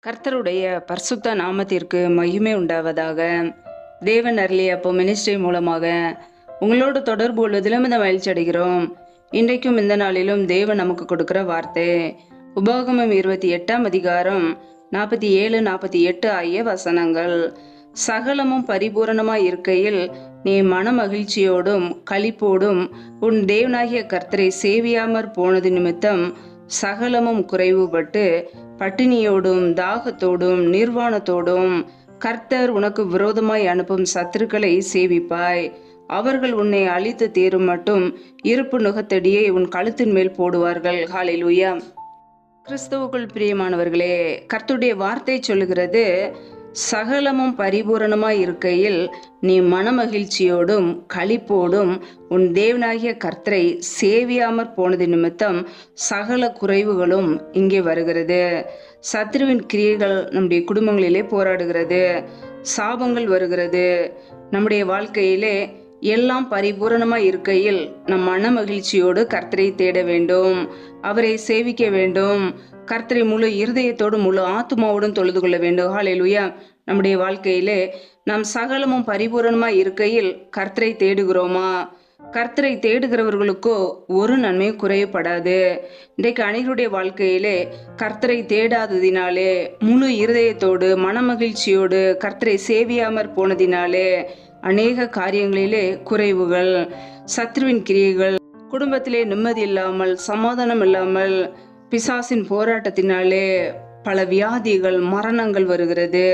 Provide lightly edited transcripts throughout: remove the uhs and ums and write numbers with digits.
கர்த்தருடைய பரிசுத்த நாமத்திற்கு மகிமை உண்டாவதாக. தேவன் அருளிய அப்போ மினிஸ்ட்ரி மூலமாக உங்களோடு தொடர்பு கொள்வதிலும் இந்த மகிழ்ச்சி அடைகிறோம். இன்றைக்கும் இந்த நாளிலும் தேவன் நமக்கு கொடுக்கிற வார்த்தை உபாகமம் 28ஆம் அதிகாரம் 47, 48 ஆகிய வசனங்கள். சகலமும் பரிபூரணமாய் இருக்கையில் நீ மன மகிழ்ச்சியோடும் களிப்போடும் உன் தேவனாகிய கர்த்தரை சேவியாமற் போனது நிமித்தம் சகலமும் குறைவுபட்டு பட்டினியோடும் தாகத்தோடும் நிர்வாணத்தோடும் கர்த்தர் உனக்கு விரோதமாய் அனுப்பும் சத்துருக்களை சேவிப்பாய். அவர்கள் உன்னை அழித்து தீரும் மட்டும் இருப்பு நுகத்தடியை உன் கழுத்தின் மேல் போடுவார்கள். ஹல்லேலூயா. கிறிஸ்துவுக்குள் பிரியமானவர்களே, கர்த்தருடைய வார்த்தை சொல்லுகிறது, சகலமும் பரிபூரணமாய் இருக்கையில் நீ மனமகிழ்ச்சியோடும் களிப்போடும் உன் தேவனாகிய கர்த்தரை சேவியாமற் போனது நிமித்தம் சகல குறைவுகளும் இங்கே வருகிறது. சத்ருவின் கிரியைகள் நம்முடைய குடும்பங்களிலே போராடுகிறது. சாபங்கள் வருகிறது. நம்முடைய வாழ்க்கையிலே எல்லாம் பரிபூரணமாய் இருக்கையில் நம் மன மகிழ்ச்சியோடு கர்த்தரை தேட வேண்டும், அவரை சேவிக்க வேண்டும், கர்த்தரை முழு இருதயத்தோடு முழு ஆத்துமாவோடும் தொழுது கொள்ள வேண்டும். ஹல்லேலூயா. நம்முடைய வாழ்க்கையிலே நாம் சகலமும் பரிபூரணமாய் இருக்கையில் கர்த்தரை தேடுகிறோமா? கர்த்தரை தேடுகிறவர்களுக்கோ ஒரு நன்மையும் குறையப்படாது. இன்றைக்கு அனைவருடைய வாழ்க்கையிலே கர்த்தரை தேடாததினாலே, முழு இருதயத்தோடு மனமகிழ்ச்சியோடு கர்த்தரை சேவியாமற் போனதினாலே அநேக காரியங்களிலே குறைவுகள், சத்ருவின் கிரியைகள், குடும்பத்திலே நிம்மதி இல்லாமல், சமாதானம் இல்லாமல், பிசாசின் போராட்டத்தினாலே பல வியாதிகள், மரணங்கள் வருகிறது.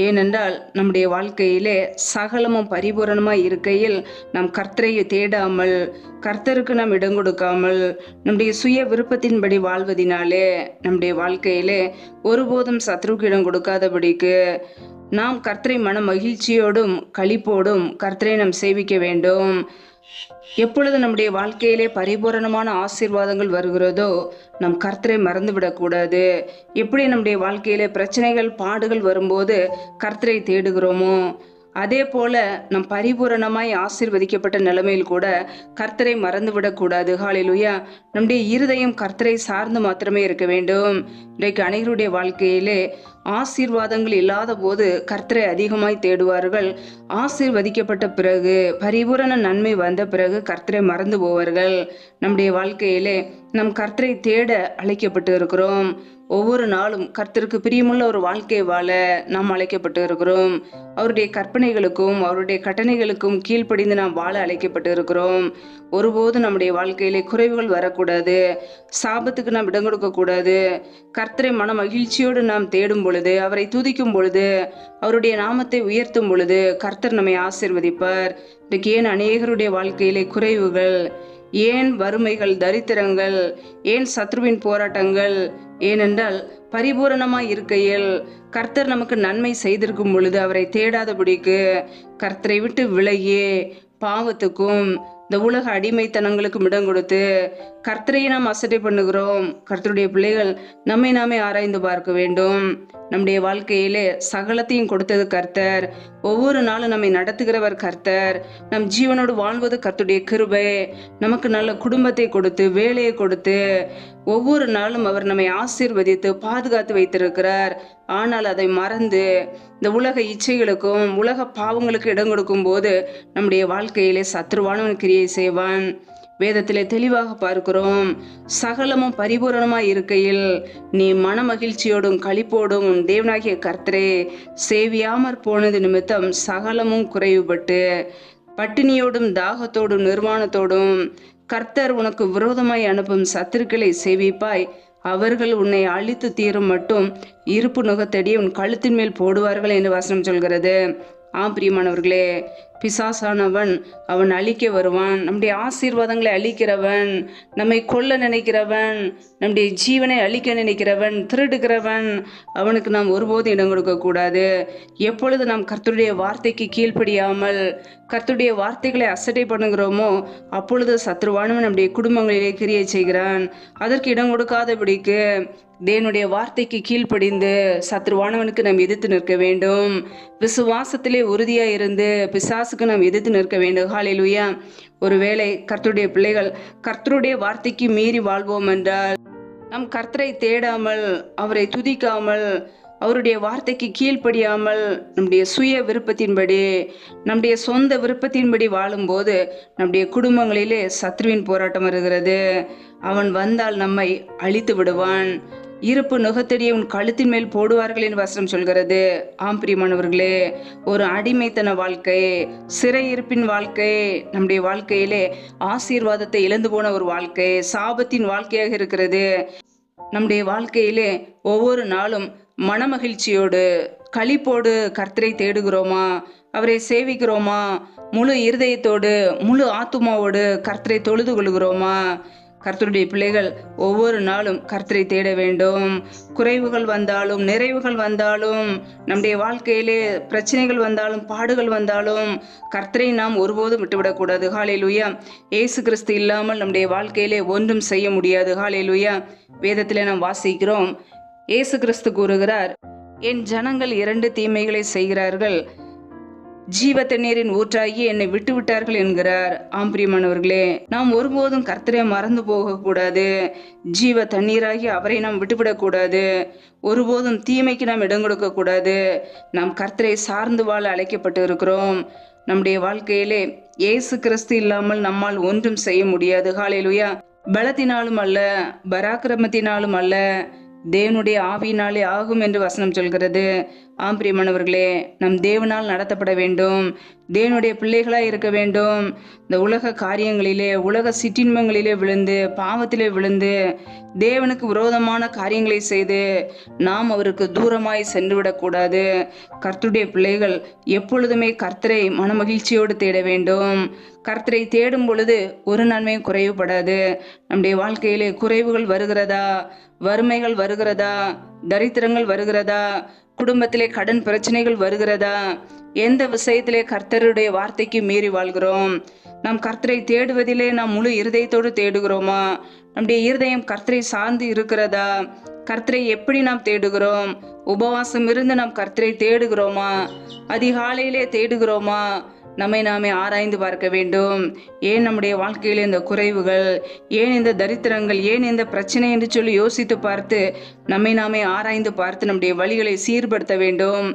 ஏனென்றால் நம்முடைய வாழ்க்கையிலே சகலமும் பரிபூரணமாய் இருக்கையில் நாம் கர்த்தரை தேடாமல், கர்த்தருக்கு நாம் இடம் கொடுக்காமல், நம்முடைய சுய விருப்பத்தின்படி வாழ்வதினாலே நம்முடைய வாழ்க்கையிலே ஒருபோதும் சத்ருக்கு இடம் கொடுக்காதபடிக்கு நாம் கர்த்தரை மன மகிழ்ச்சியோடும் களிப்போடும் கர்த்தரை நாம் சேவிக்க வேண்டும். எப்பொழுது நம்முடைய வாழ்க்கையிலே பரிபூரணமான ஆசீர்வாதங்கள் வருகிறதோ நம் கர்த்தரை மறந்துவிடக்கூடாது. எப்படி நம்முடைய வாழ்க்கையிலே பிரச்சனைகள், பாடுகள் வரும்போது கர்த்தரை தேடுகிறோமோ அதே போல நம் பரிபூரணமாய் ஆசீர்வதிக்கப்பட்ட நிலைமையில் கூட கர்த்தரை மறந்துவிடக்கூடாது. ஹல்லேலூயா. நம்முடைய இருதயம் கர்த்தரை சார்ந்து மாத்திரமே இருக்க வேண்டும். இன்றைக்கு அனைவருடைய வாழ்க்கையிலே ஆசீர்வாதங்கள் இல்லாத போது கர்த்தரை அதிகமாய் தேடுவார்கள். ஆசீர்வதிக்கப்பட்ட பிறகு, பரிபூரண நன்மை வந்த பிறகு கர்த்தரை மறந்து போவார்கள். நம்முடைய வாழ்க்கையிலே நம் கர்த்தரை தேட அழைக்கப்பட்டு இருக்கிறோம். ஒவ்வொரு நாளும் கர்த்தருக்கு பிரியமுள்ள ஒரு வாழ்க்கை வாழ நாம் அழைக்கப்பட்டு இருக்கிறோம். அவருடைய கற்பனைகளுக்கும் அவருடைய கட்டளைகளுக்கும் கீழ்ப்படிந்து நாம் வாழ அழைக்கப்பட்டு இருக்கிறோம். ஒருபோது நம்முடைய வாழ்க்கையிலே குறைவுகள் வரக்கூடாது. சாபத்துக்கு நாம் இடம் கொடுக்க கூடாது. கர்த்தரை மன மகிழ்ச்சியோடு நாம் தேடும் பொழுது, அவரை துதிக்கும் பொழுது, அவருடைய நாமத்தை உயர்த்தும் பொழுது கர்த்தர் நம்மை ஆசீர்வதிப்பார். இன்றைக்கு ஏன் அநேகருடைய வாழ்க்கையிலே குறைவுகள், ஏன் வறுமைகள், தரித்திரங்கள், ஏன் சத்ருவின் போராட்டங்கள்? ஏனென்றால் பரிபூரணமாய் இருக்கையில் கர்த்தர் நமக்கு நன்மை செய்திருக்கும் பொழுது அவரை தேடாதபடிக்கு, கர்த்தரை விட்டு விலகி பாவத்துக்கும் இந்த உலக அடிமைத்தனங்களுக்கும் இடம் கொடுத்து கர்த்தரையை நாம் அசட்டை பண்ணுகிறோம். கர்த்தருடைய பிள்ளைகள் நம்மை நாமே ஆராய்ந்து பார்க்க வேண்டும். நம்முடைய வாழ்க்கையிலே சகலத்தையும் கொடுத்தது கர்த்தர். ஒவ்வொரு நாளும் நம்மை நடத்துகிறவர் கர்த்தர். நம் ஜீவனோடு வாழ்வது கர்த்தருடைய கிருபை. நமக்கு நல்ல குடும்பத்தை கொடுத்து, வேலையை கொடுத்து, ஒவ்வொரு நாளும் அவர் நம்மை ஆசீர்வதித்து பாதுகாத்து வைத்திருக்கிறார். ஆனால் அதை மறந்து இந்த உலக இச்சைகளுக்கும் உலக பாவங்களுக்கு இடம் கொடுக்கும் போது நம்முடைய வாழ்க்கையிலே சத்ருவானவன் கிரியை செய்வான். வேதத்திலே தெளிவாக பார்க்கிறோம், சகலமும் பரிபூரணமாய் இருக்கையில் நீ மன மகிழ்ச்சியோடும் களிப்போடும் உன் தேவனாகிய கர்த்தரே சேவியாமற் போனது நிமித்தம் சகலமும் குறைவுபட்டு பட்டினியோடும் தாகத்தோடும் நிர்வாணத்தோடும் கர்த்தர் உனக்கு விரோதமாய் அனுப்பும் சத்துருக்களை சேவிப்பாய். அவர்கள் உன்னை அழித்து தீரும் மட்டும் இருப்பு நுகத்தடி உன் கழுத்தின் மேல் போடுவார்கள் என்று வசனம் சொல்கிறது. பிரியமானவர்களே, பிசாசானவன் அவன் அழிக்க வருவான். நம்முடைய ஆசீர்வாதங்களை அழிக்கிறவன், நம்மை கொல்ல நினைக்கிறவன், நம்முடைய ஜீவனை அழிக்க நினைக்கிறவன், திருடுகிறவன், அவனுக்கு நாம் ஒருபோதும் இடம் கொடுக்க கூடாது. எப்பொழுது நாம் கர்த்தருடைய வார்த்தைக்கு கீழ்ப்படியாமல் கர்த்தருடைய வார்த்தைகளை அசட்டை பண்ணுகிறோமோ அப்பொழுது சத்ருவானவன் நம்முடைய குடும்பங்களிலே கிரியை செய்கிறான். அதற்கு இடம் கொடுக்காதபடிக்கு தேவனுடைய வார்த்தைக்கு கீழ்ப்படிந்து சத்ருவானவனுக்கு நாம் எதிர்த்து நிற்க வேண்டும். விசுவாசத்திலே உறுதியா இருந்து பிசாசுக்கு நாம் எதிர்த்து நிற்க வேண்டும். ஹல்லேலூயா. ஒருவேளை கர்த்தருடைய பிள்ளைகள் கர்த்தருடைய வார்த்தைக்கு மீறி வாழ்வோம் என்றால், நம் கர்த்தரை தேடாமல், அவரை துதிக்காமல், அவருடைய வார்த்தைக்கு கீழ்ப்படியாமல் நம்முடைய சுய விருப்பத்தின்படி, நம்முடைய சொந்த விருப்பத்தின்படி வாழும்போது நம்முடைய குடும்பங்களிலே சத்ருவின் போராட்டம் வருகிறது. அவன் வந்தால் நம்மை அழித்து விடுவான். இருப்பு நுகத்தடியை உன் கழுத்தின் மேல் போடுவார்கள் என்று வசனம் சொல்கிறது. ஆம் பிரியமானவர்களே, ஒரு அடிமைத்தன வாழ்க்கை, சிறையிருப்பின் வாழ்க்கை நம்முடைய வாழ்க்கையிலே ஆசீர்வாதத்தை இழந்து போன ஒரு வாழ்க்கை, சாபத்தின் வாழ்க்கையாக இருக்கிறது. நம்முடைய வாழ்க்கையிலே ஒவ்வொரு நாளும் மனமகிழ்ச்சியோடு களிப்போடு கர்த்தரை தேடுகிறோமா? அவரை சேவிக்கிறோமா? முழு இருதயத்தோடு முழு ஆத்துமாவோடு கர்த்தரை தொழுது கொள்கிறோமா? கர்த்தருடைய பிள்ளைகள் ஒவ்வொரு நாளும் கர்த்தரை தேட வேண்டும். குறைவுகள் வந்தாலும் நிறைவுகள் வந்தாலும், நம்முடைய வாழ்க்கையிலே பிரச்சனைகள் வந்தாலும் பாடுகள் வந்தாலும் கர்த்தரை நாம் ஒருபோதும் விட்டுவிடக்கூடாது. ஹல்லேலூயா. இயேசு கிறிஸ்து இல்லாமல் நம்முடைய வாழ்க்கையிலே ஒன்றும் செய்ய முடியாது. ஹல்லேலூயா. வேதத்திலே நாம் வாசிக்கிறோம், இயேசு கிறிஸ்து கூறுகிறார், என் ஜனங்கள் 2 தீமைகளை செய்கிறார்கள், ஜீவ தண்ணீரின் ஊற்றாகி என்னை விட்டு விட்டார்கள் என்கிறார். ஆம் பிரியமானவர்களே, நாம் ஒருபோதும் கர்த்தரை மறந்து போகக்கூடாது. ஜீவ தண்ணீராகி அவரை நாம் விட்டுவிடக்கூடாது. ஒருபோதும் தீமைக்கு நாம் இடம் கொடுக்க கூடாது. நாம் கர்த்தரை சார்ந்து வாழ அழைக்கப்பட்டு இருக்கிறோம். நம்முடைய வாழ்க்கையிலே இயேசு கிறிஸ்து இல்லாமல் நம்மால் ஒன்றும் செய்ய முடியாது. ஹல்லேலூயா. பலத்தினாலும் அல்ல, பராக்கிரமத்தினாலும் அல்ல, தேவனுடைய ஆவியினாலே ஆகும் என்று வசனம் சொல்கிறது. ஆம் பிரியமானவர்களே, நம் தேவனால் நடத்தப்பட வேண்டும். தேவனுடைய பிள்ளைகளாய் இருக்க வேண்டும். இந்த உலக காரியங்களிலே, உலக சிற்றின்பங்களிலே விழுந்து, பாவத்திலே விழுந்து, தேவனுக்கு விரோதமான காரியங்களை செய்து நாம் அவருக்கு தூரமாய் சென்று விடக்கூடாது. கர்த்தருடைய பிள்ளைகள் எப்பொழுதுமே கர்த்தரை மனமகிழ்ச்சியோடு தேட வேண்டும். கர்த்தரை தேடும் பொழுது ஒரு நன்மையும் குறைவுபடாது. நம்முடைய வாழ்க்கையிலே குறைவுகள் வருகிறதா? வறுமைகள் வருகிறதா? தரித்திரங்கள் வருகிறதா? குடும்பத்திலே கடன் பிரச்சனைகள் வருகிறதா? எந்த விஷயத்திலே கர்த்தருடைய வார்த்தைக்கு மீறி வாழ்கிறோம்? நாம் கர்த்தரை தேடுவதிலே நாம் முழு இருதயத்தோடு தேடுகிறோமா? நம்முடைய இருதயம் கர்த்தரை சார்ந்து இருக்கிறதா? கர்த்தரை எப்படி நாம் தேடுகிறோம்? உபவாசம் இருந்து நாம் கர்த்தரை தேடுகிறோமா? அதிகாலையிலே தேடுகிறோமா? நம்மை நாமே ஆராய்ந்து பார்க்க வேண்டும். ஏன் நம்முடைய வாழ்க்கையில் இந்த குறைவுகள், ஏன் இந்த தரித்திரங்கள், ஏன் இந்த பிரச்சனை என்று சொல்லி யோசித்து பார்த்து நம்மை நாமே ஆராய்ந்து பார்த்து நம்முடைய வழிகளை சீர்படுத்த வேண்டும்.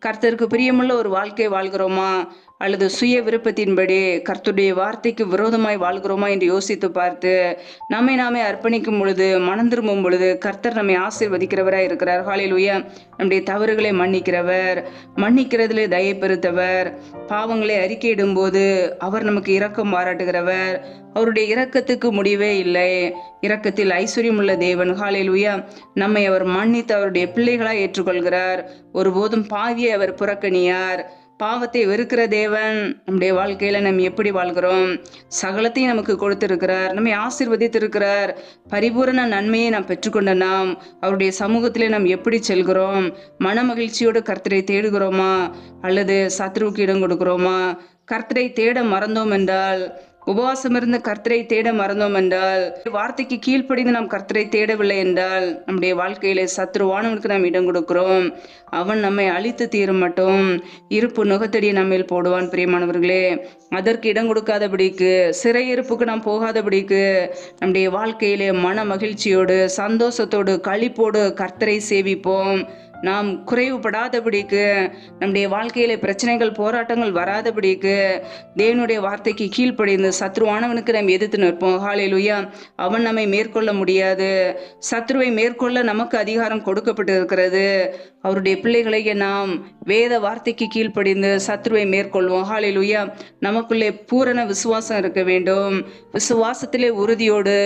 கர்த்தருக்கு பிரியமுள்ள ஒரு வாழ்க்கை வாழ்கிறோமா, அல்லது சுய விருப்பத்தின்படி கர்த்தருடைய வார்த்தைக்கு விரோதமாய் வாழ்கிறோமா என்று யோசித்து பார்த்து நம்மை நாமே அர்ப்பணிக்கும் பொழுது, மனம் திரும்பும் பொழுது கர்த்தர் நம்மை ஆசீர்வதிக்கிறவராய் இருக்கிறார். ஹல்லேலூயா. நம்முடைய தவறுகளை மன்னிக்கிறவர், மன்னிக்கிறதிலே தயை பெருத்தவர், பாவங்களை அறிக்கையிடும் போது அவர் நமக்கு இரக்கம் பாராட்டுகிறவர். அவருடைய இரக்கத்துக்கு முடிவே இல்லை. இரக்கத்தில் ஐஸ்வர்யம் உள்ள தேவன். ஹல்லேலூயா. நம்மை அவர் மன்னித்து அவருடைய பிள்ளைகளாய் ஏற்றுக்கொள்கிறார். ஒருபோதும் பாவியை அவர் புறக்கணியார். பாவத்தை வெறுக்கிற தேவன். நம்முடைய வாழ்க்கையில நம்ம எப்படி வாழ்கிறோம்? சகலத்தையும் நமக்கு கொடுத்திருக்கிறார், நம்மை ஆசீர்வதித்திருக்கிறார். பரிபூரண நன்மையை நாம் பெற்றுக்கொண்ட நாம் அவருடைய சமூகத்திலே நாம் எப்படி செல்கிறோம்? மன மகிழ்ச்சியோடு கர்த்தரை தேடுகிறோமா, அல்லது சத்ருவுக்கு இடம் கொடுக்கிறோமா? கர்த்தரை தேட மறந்தோம் என்றால், உபவாசம் இருந்து கர்த்தரை தேட மறந்தோம் என்றால், வார்த்தைக்கு கீழ்ப்படிந்து நாம் கர்த்தரை தேடவில்லை என்றால், நம்முடைய வாழ்க்கையிலே சத்ருவானவனுக்கு நாம் இடம் கொடுக்கிறோம். அவன் நம்மை அழித்து தீர மட்டும் இருப்பு நுகத்தடியை நம்மேல் போடுவான். பிரியமானவர்களே, அதற்கு இடம் கொடுக்காதபடிக்கு, சிறையிருப்புக்கு நாம் போகாதபடிக்கு நம்முடைய வாழ்க்கையிலே மன மகிழ்ச்சியோடு, சந்தோஷத்தோடு, களிப்போடு கர்த்தரை சேவிப்போம். நாம் குறைவுபடாதபடிக்கு, நம்முடைய வாழ்க்கையில பிரச்சனைகள் போராட்டங்கள் வராதபடிக்கு தேவனுடைய வார்த்தைக்கு கீழ்ப்படிந்து சத்ருவானவனுக்கு நாம் எதிர்த்து நிற்போம். ஹல்லேலூயா. அவன் நம்மை மேற்கொள்ள முடியாது. சத்ருவை மேற்கொள்ள நமக்கு அதிகாரம் கொடுக்கப்பட்டு இருக்கிறது. அவருடைய பிள்ளைகளையே நாம் வேத வார்த்தைக்கு கீழ்ப்படிந்து சத்ருவை மேற்கொள்வோம். ஹல்லேலூயா. நமக்குள்ளே பூரண விசுவாசம் இருக்க வேண்டும். விசுவாசத்திலே உறுதியோடு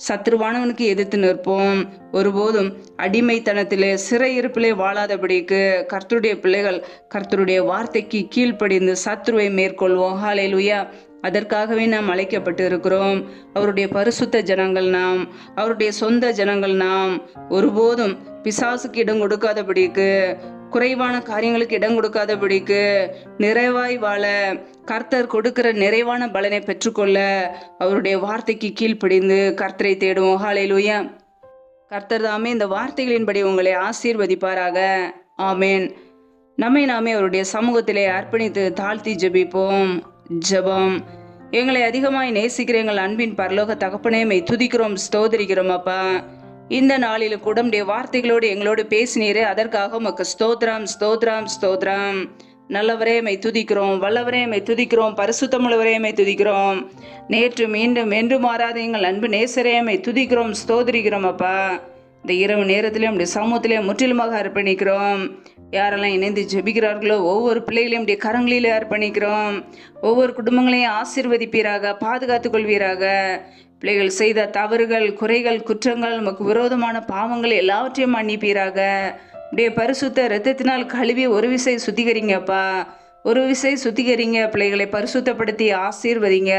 சத்ருவானவனுக்கு எதிர்த்து நிற்போம். ஒருபோதும் அடிமைத்தனத்திலே சிறையிருப்பிலே வாழாதபடிக்கு கர்த்தருடைய பிள்ளைகள் கர்த்தருடைய வார்த்தைக்கு கீழ்ப்படிந்து சத்ருவை மேற்கொள்வோம். ஹல்லேலூயா. அதற்காகவே நாம் அழைக்கப்பட்டு இருக்கிறோம். அவருடைய பரிசுத்த ஜனங்கள் நாம், அவருடைய சொந்த ஜனங்கள் நாம். ஒருபோதும் பிசாசுக்கு இடம் கொடுக்காதபடிக்கு, குறைவான காரியங்களுக்கு இடம் கொடுக்காதபடிக்கு, நிறைவாய் வாழ, கர்த்தர் கொடுக்கிற நிறைவான பலனை பெற்றுக்கொள்ள அவருடைய வார்த்தைக்கு கீழ்ப்படிந்து கர்த்தரை தேடுவோம். ஹல்லேலூயா. கர்த்தர் தாமே இந்த வார்த்தைகளின்படி உங்களை ஆசீர்வதிப்பாராக. ஆமேன். நம்மை நாமே அவருடைய சமூகத்திலே அர்ப்பணித்து தாழ்த்தி ஜெபிப்போம். ஜெபம். எங்களை அதிகமாய் நேசிக்கிற எங்கள் அன்பின் பரலோக தகப்பனே, மை துதிக்கிறோம், ஸ்தோத்திரிக்கிறோம் அப்பா. இந்த நாளிலும் கூட உம்முடைய வார்த்தைகளோடு எங்களோடு பேசினீரே, அதற்காக உமக்கு ஸ்தோத்திரம், ஸ்தோத்திரம், ஸ்தோத்திரம். நல்லவரே மை துதிக்கிறோம், வல்லவரே மை துதிக்கிறோம், பரிசுத்தமுள்ளவரே மை துதிக்கிறோம். நேற்று மீண்டும் என்று மாறாத எங்கள் அன்பு நேசரே மை துதிக்கிறோம், ஸ்தோத்திரிக்கிறோம் அப்பா. இந்த இரவு நேரத்திலே உடைய சமூகத்திலே முற்றிலுமாக அர்ப்பணிக்கிறோம். யாரெல்லாம் இணைந்து ஜெபிக்கிறார்களோ ஒவ்வொரு பிள்ளைகளையும் உடைய கரங்களிலே அர்ப்பணிக்கிறோம். ஒவ்வொரு குடும்பங்களையும் ஆசீர்வதிப்பீராக, பாதுகாத்துக் கொள்வீராக. பிள்ளைகள் செய்த தவறுகள், குறைகள், குற்றங்கள், நமக்கு விரோதமான பாவங்கள் எல்லாவற்றையும் மன்னிப்பீராக. உடைய பரிசுத்த இரத்தத்தினால் கழுவி ஒரு விசை சுத்திகரிங்கப்பா, ஒரு விசை சுத்திகரிங்க. பிள்ளைகளை பரிசுத்தப்படுத்தி ஆசீர்வதிங்க.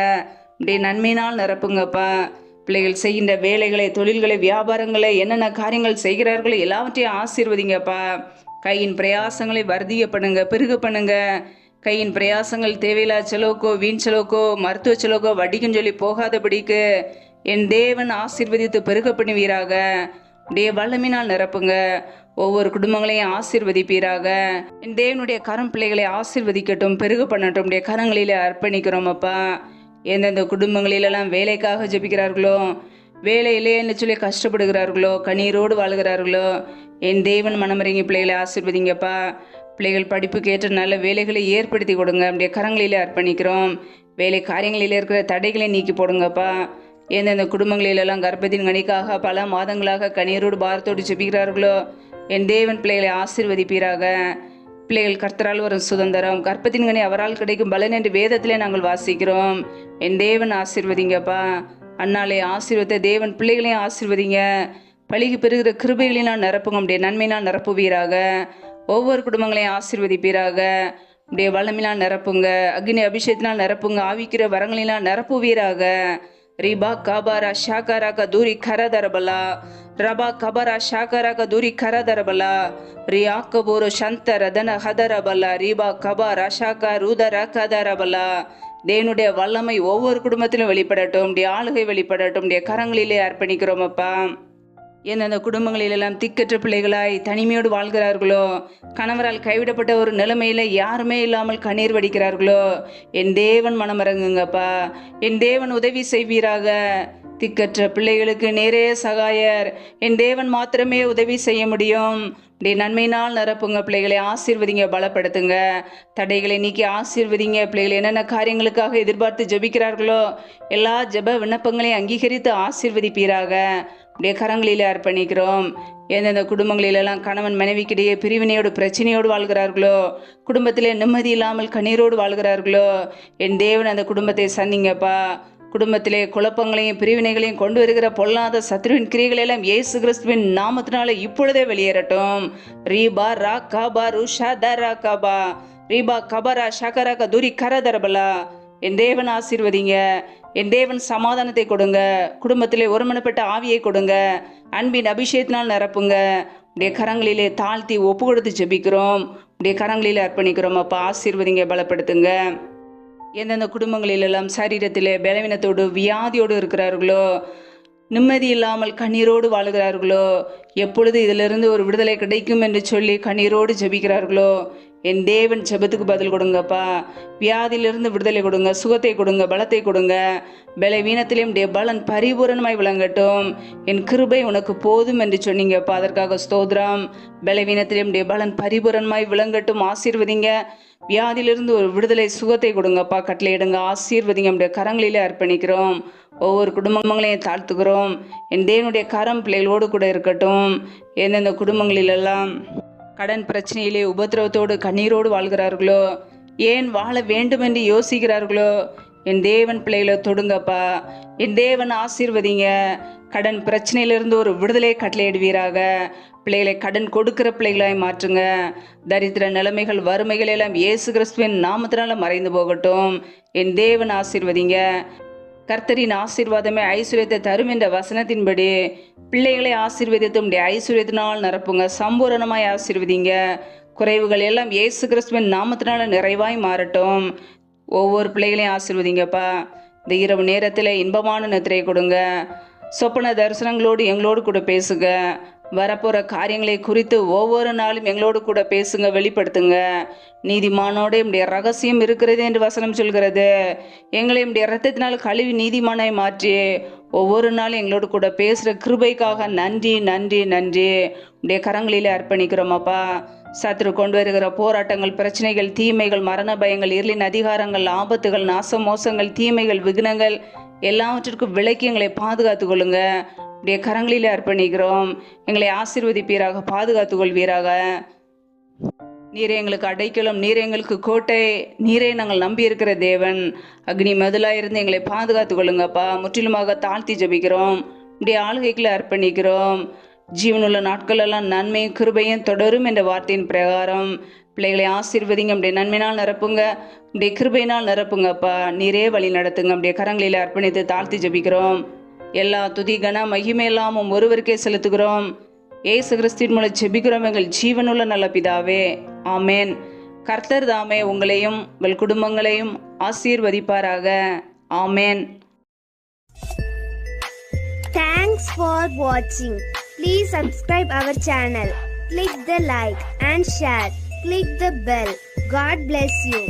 உடைய நன்மையினால் நிரப்புங்கப்பா. பிள்ளைகள் செய்கின்ற வேலைகளை, தொழில்களை, வியாபாரங்களை, என்னென்ன காரியங்கள் செய்கிறார்களோ எல்லாவற்றையும் ஆசீர்வதிங்கப்பா. கையின் பிரயாசங்களை வர்த்திய பண்ணுங்க, பெருக பண்ணுங்க. கையின் பிரயாசங்கள் தேவையில்லா செலவுக்கோ, வீண் செலவுக்கோ, மருத்துவ செலவுக்கோ, வட்டிக்குன்னு சொல்லி போகாதபடிக்கு என் தேவன் ஆசீர்வதித்து பெருக பண்ணுவீராக. உடைய வல்லமினால் நிரப்புங்க. ஒவ்வொரு குடும்பங்களையும் ஆசீர்வதிப்பீராக. என் தேவனுடைய கரம் பிள்ளைகளை ஆசீர்வதிக்கட்டும், பெருக பண்ணட்டும். உடைய கரங்களிலே அர்ப்பணிக்கிறோம் அப்பா. எந்தெந்த குடும்பங்களிலெல்லாம் வேலைக்காக ஜெபிக்கிறார்களோ, வேலையிலேன்னு சொல்லி கஷ்டப்படுகிறார்களோ, கண்ணீரோடு வாழ்கிறார்களோ, என் தேவன் மனமறிங்கி பிள்ளைகளை ஆசீர்வதிங்கப்பா. பிள்ளைகள் படிப்புக்கு ஏற்ற நல்ல வேலைகளை ஏற்படுத்தி கொடுங்க. அப்படியே கரங்களிலே அர்ப்பணிக்கிறோம். வேலை காரியங்களில் இருக்கிற தடைகளை நீக்கி போடுங்கப்பா. எந்தெந்த குடும்பங்களிலெல்லாம் கர்ப்பத்தின் கனிக்காக பல மாதங்களாக கண்ணீரோடு பாரத்தோடு ஜெபிக்கிறார்களோ, என் தேவன் பிள்ளைகளை ஆசீர்வதிப்பீராக. பிள்ளைகள் கர்த்தரால் வரும் சுதந்திரம், கர்ப்பத்தின் கனி அவரால் கிடைக்கும் பலன் என்று வேதத்திலே நாங்கள் வாசிக்கிறோம். என் தேவன் ஆசீர்வதிங்கப்பா. அன்னாலே ஆசீர்வத்த தேவன் பிள்ளைகளையும் ஆசீர்வதிங்க. பழிக்கு பெறுகிற கிருபைகளினால் நிரப்புங்க. உடைய நன்மையினால் நிரப்புவீராக. ஒவ்வொரு குடும்பங்களையும் ஆசீர்வதிப்பீராக. உடைய வளமினால் நிரப்புங்க. அக்னி அபிஷேகத்தினால் நிரப்புங்க. ஆவிக்கிற வரங்களினால் நிரப்புவீராக. ரிபா கபாரா ஷாகாராக தூரி கரதரபலா, ரபா கபரா ஷாகாராக தூரி கரதரபலா, ரியா கபூரு சந்த ரதன ஹதரபலா, ரிபா கபாரா ஷாகா ரூதர கதரபலா. தேவனுடைய வல்லமை ஒவ்வொரு குடும்பத்திலும் வெளிப்படட்டும். உடைய ஆளுகை வெளிப்படட்டும். உடைய கரங்களிலே அர்ப்பணிக்கிறோம் அப்பா. எந்தெந்த குடும்பங்களிலெல்லாம் திக்கற்ற பிள்ளைகளாய் தனிமையோடு வாழ்கிறார்களோ, கணவரால் கைவிடப்பட்ட ஒரு நிலைமையில யாருமே இல்லாமல் கண்ணீர் வடிக்கிறார்களோ, என் தேவன் மனமிறங்குங்கப்பா. என் தேவன் உதவி செய்வீராக. திக்கற்ற பிள்ளைகளுக்கு நேரே சகாயர். என் தேவன் மாத்திரமே உதவி செய்ய முடியும். உடைய நன்மையினால் நிரப்புங்க. பிள்ளைகளை ஆசீர்வதிங்க, பலப்படுத்துங்க. தடைகளை நீக்கி ஆசீர்வதிங்க. பிள்ளைகள் என்னென்ன காரியங்களுக்காக எதிர்பார்த்து ஜெபிக்கிறார்களோ எல்லா ஜெப விண்ணப்பங்களையும் அங்கீகரித்து ஆசீர்வதிப்பீராக. உடைய கரங்களிலே அர்ப்பணிக்கிறோம். எந்தெந்த குடும்பங்களிலெல்லாம் கணவன் மனைவிக்கிடையே பிரிவினையோடு பிரச்சனையோடு வாழ்கிறார்களோ, குடும்பத்திலே நிம்மதி இல்லாமல் கண்ணீரோடு வாழ்கிறார்களோ, என் தேவன் அந்த குடும்பத்தை சந்திங்கப்பா. குடும்பத்திலே குழப்பங்களையும் பிரிவினைகளையும் கொண்டு வருகிற பொல்லாத சத்ருவின் கிரியைகளெல்லாம் இயேசு கிறிஸ்துவின் நாமத்தினால இப்பொழுதே வெளியேறட்டும். ரீபா ரா காபா ருஷா தரா காபா, ரீபா கபரா ஷகரா துரி கரதரபலா. என் தேவன் ஆசீர்வதிங்க. என் தேவன் சமாதானத்தை கொடுங்க. குடும்பத்திலே ஒருமனப்பட்ட ஆவியை கொடுங்க. அன்பின் அபிஷேகத்தினால் நிரப்புங்க. உடைய கரங்களிலே தாழ்த்தி ஒப்பு கொடுத்து ஜெபிக்கிறோம். உடைய கரங்களிலே அர்ப்பணிக்கிறோம் அப்பா. ஆசீர்வதிங்க, பலப்படுத்துங்க. எந்தெந்த குடும்பங்களிலெல்லாம் சரீரத்திலே பலவீனத்தோடு வியாதியோடு இருக்கிறார்களோ, நிம்மதி இல்லாமல் கண்ணீரோடு வாழுகிறார்களோ, எப்பொழுது இதிலிருந்து ஒரு விடுதலை கிடைக்கும் என்று சொல்லி கண்ணீரோடு ஜெபிக்கிறார்களோ, என் தேவன் ஜெபத்துக்கு பதில் கொடுங்கப்பா. வியாதியிலிருந்து விடுதலை கொடுங்க, சுகத்தை கொடுங்க, பலத்தை கொடுங்க. பலவீனத்திலேயும் உடைய பலன் பரிபூரணமாய் விளங்கட்டும். என் கிருபை உனக்கு போதும் என்று சொன்னீங்கப்பா. அதற்காக ஸ்தோத்திரம். பலவீனத்திலேயும் உடைய பலன் பரிபூரணமாய் விளங்கட்டும். ஆசீர்வதிங்க. வியாதியிலிருந்து ஒரு விடுதலை, சுகத்தை கொடுங்கப்பா. கட்டளையிடுங்க, ஆசீர்வதிங்க. நம்முடைய கரங்களிலே அர்ப்பணிக்கிறோம். ஒவ்வொரு குடும்பங்களையும் தாழ்த்துக்கிறோம். என் தேவனுடைய கரம் பிள்ளைகளோடு கூட இருக்கட்டும். எந்தெந்த குடும்பங்களிலெல்லாம் கடன் பிரச்சனையிலே உபத்திரவத்தோடு கண்ணீரோடு வாழ்கிறார்களோ, ஏன் வாழ வேண்டும் என்று யோசிக்கிறார்களோ, என் தேவன் பிள்ளைகளை தொடுங்கப்பா. என் தேவன் ஆசீர்வதிங்க. கடன் பிரச்சனையிலிருந்து ஒரு விடுதலை கட்டளையிடுவீராக. பிள்ளைகளை கடன் கொடுக்கிற பிள்ளைகளாய் மாற்றுங்க. தரித்திர நிலைமைகள், வறுமைகள் எல்லாம் இயேசு கிறிஸ்துவின் நாமத்தினால மறைந்து போகட்டும். என் தேவன் ஆசீர்வதிங்க. கர்த்தரின் ஆசீர்வாதமே ஐஸ்வர்யத்தை தரும் என்ற வசனத்தின்படி பிள்ளைகளை ஆசீர்வதித்து உடைய ஐஸ்வர்யத்தினால் நிரப்புங்க. சம்பூரணமாய் ஆசீர்வதிங்க. குறைவுகள் எல்லாம் இயேசு கிறிஸ்துவின் நாமத்தினால நிறைவாய் மாறட்டும். ஒவ்வொரு பிள்ளைகளையும் ஆசீர்வதிங்கப்பா. இந்த இரவு நேரத்தில் இன்பமான நித்திரை கொடுங்க. சொப்பன தரிசனங்களோடு எங்களோடு கூட பேசுங்க. வரப்போகிற காரியங்களை குறித்து ஒவ்வொரு நாளும் எங்களோடு கூட பேசுங்க, வெளிப்படுத்துங்க. நீதிமானோட என்னுடைய ரகசியம் இருக்கிறது என்று வசனம் சொல்கிறது. எங்களை என்னுடைய இரத்தத்தினால் கழுவி நீதிமானாய் மாற்றி ஒவ்வொரு நாளும் எங்களோடு கூட பேசுகிற கிருபைக்காக நன்றி நன்றி நன்றி. உடைய கரங்களிலே அர்ப்பணிக்கிறோம் அப்பா. சத்துரு கொண்டு வருகிற போராட்டங்கள், பிரச்சனைகள், தீமைகள், மரண பயங்கள், இருளின் அதிகாரங்கள், ஆபத்துகள், நாச மோசங்கள், தீமைகள், விக்னங்கள் எல்லாவற்றிற்கும் விலக்கி எங்களை பாதுகாத்து கொள்ளுங்க. உடைய கரங்களிலே அர்ப்பணிக்கிறோம். எங்களை ஆசீர்வதிப்பீராக, பாதுகாத்து கொள்வீராக. நீரே எங்களுக்கு அடைக்கலம், நீரே எங்களுக்கு கோட்டை, நீரே நாங்கள் நம்பி இருக்கிற தேவன். அக்னி மதிலாக இருந்து எங்களை பாதுகாத்து கொள்ளுங்கப்பா. முற்றிலுமாக தாழ்த்தி ஜபிக்கிறோம். உடைய ஆளுகைக்குள்ள அர்ப்பணிக்கிறோம். ஜீவனுள்ள நாட்களெல்லாம் நன்மையும் கிருபையும் தொடரும் என்ற வார்த்தையின் பிரகாரம் பிள்ளைகளை ஆசீர்வதிங்க. அப்படியே நன்மையினால் நிரப்புங்க, அப்படியே கிருபையினால் நிரப்புங்கப்பா. நீரே வழி நடத்துங்க. அப்படியே கரங்களில் அர்ப்பணித்து தாழ்த்தி ஜபிக்கிறோம். எல்லா துதி கன மகிமையெல்லாம் ஒருவருக்கே செலுத்துகிறோம். ஏசு கிறிஸ்துவின் மூலம் ஜெபிக்கிறோம் எங்கள் ஜீவனுள்ள நல்ல பிதாவே, ஆமேன். கர்த்தர் தாமே உங்களையும் உங்கள் குடும்பங்களையும் ஆசீர்வதிப்பாராக. ஆமேன். Thanks for watching. Please subscribe our channel. Click the like and share. Click the bell. God bless you.